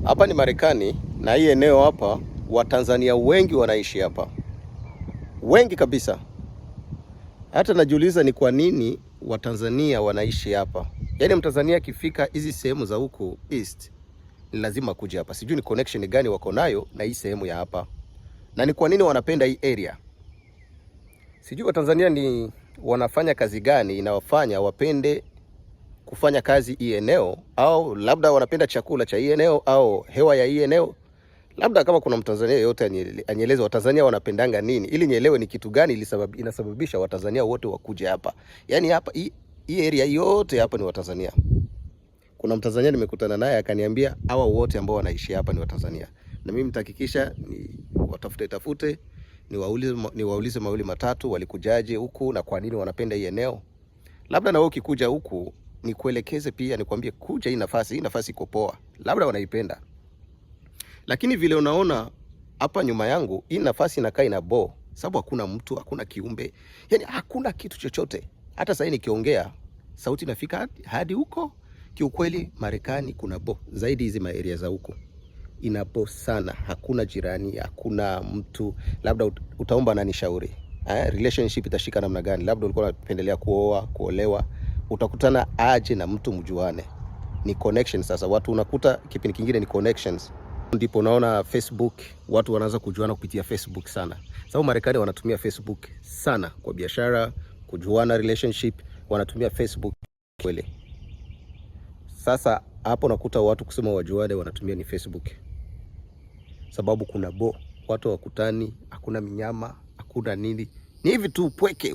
Hapa ni Marekani na hii eneo hapa Watanzania wengi wanaishi hapa. Wengi kabisa. Hata najiuliza ni kwa nini Watanzania wanaishi hapa. Yaani Mtanzania akifika hizi sehemu za huku East ni lazima kuja hapa. Sijui ni connection gani wako nayo na hii sehemu ya hapa. Na ni kwa nini wanapenda hii area. Sijui Watanzania ni wanafanya kazi gani inawafanya wapende kufanya kazi hii eneo, au labda wanapenda chakula cha hii eneo au hewa ya hii eneo. Labda kama kuna Mtanzania yote anieleze Watanzania wanapendanga nini, ili nielewe ni kitu gani inasababisha Watanzania wote wakuje hapa. Yaani hapa hii area yote hapa ni Watanzania. Kuna Mtanzania nimekutana naye akaniambia hawa wote ambao wanaishi hapa ni Watanzania. Na mimi nitahakikisha ni watafute niwaulize mawili matatu walikujaje huku na kwa nini wanapenda hii eneo. Labda na wewe ukikuja huku nikuelekeze pia, nikwambie kuja hii nafasi iko poa. Labda wanaipenda. Lakini vile unaona hapa nyuma yangu, hii nafasi inakaa ina bo, sababu hakuna mtu, hakuna kiumbe. Yaani hakuna kitu chochote. Hata sasa nikiongea sauti inafika hadi huko. Kiukweli Marekani kuna bo zaidi hizi area za huko. Ina bo sana, hakuna jirani, hakuna mtu. Labda utaomba nani shauri. Relationship itashika namna gani? Labda ulikuwa unapendelea kuoa, kuolewa, utakutana aje na mtu mjuane. Ni connection sasa. Watu unakuta kipindi kingine ni connections. Ndipo unaona Facebook watu wanaanza kujuana kupitia Facebook sana. Sababu Marekani wanatumia Facebook sana kwa biashara, kujuana, relationship, wanatumia Facebook kweli. Sasa hapo unakuta watu kusema wajuane wanatumia ni Facebook. Sababu kuna bo, watu wakutani, hakuna minyama, hakuna nini. Ni hivi tu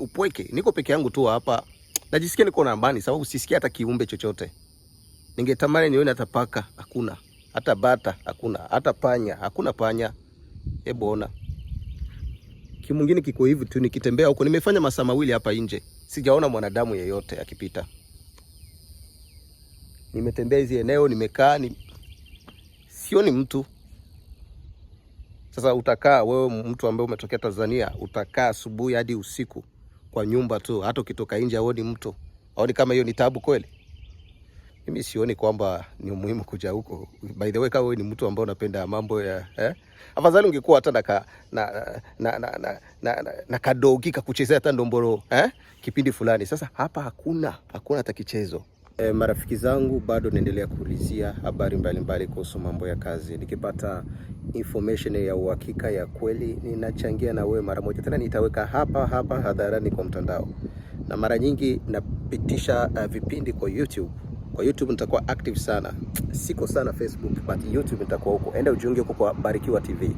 upweke. Niko peke yangu tu hapa. Najisikia niko na amani sababu sisikia hata kiumbe chochote. Ningetamani nione hata paka, hakuna. Hata bata hakuna, hata panya, hakuna panya. Ona. Kimwingine kiko hivi tu nikitembea huko. Nimefanya masaa mawili hapa nje. Sijaona mwanadamu yeyote akipita. Nimetembea hizi eneo, nimekaa sioni mtu. Sasa utakaa wewe mtu ambaye umetokea Tanzania, utakaa asubuhi hadi usiku kwa nyumba tu, hata ukitoka nje huoni mtu. Haoni kama hiyo ni tabu kweli? Mimi sioni kwamba ni muhimu kuja huko. By the way, kama wewe ni mtu ambaye unapenda mambo ya afadhali ungekuwa hata na kadogi kakuchezea hata ndomboro kipindi fulani. Sasa hapa hakuna hata kichezo. Marafiki zangu bado naendelea kuulizia habari mbalimbali kuhusu mambo ya kazi. Nikipata information ya uhakika ya kweli ninachangia na wewe mara moja. Tena nitaweka hapa hadharani kwa mtandao. Na mara nyingi napitisha vipindi kwa YouTube. Kwa YouTube nitakuwa active sana. Siko sana Facebook, but YouTube nitakuwa huko. Enda ujiunge huko kwa Barikiwa TV.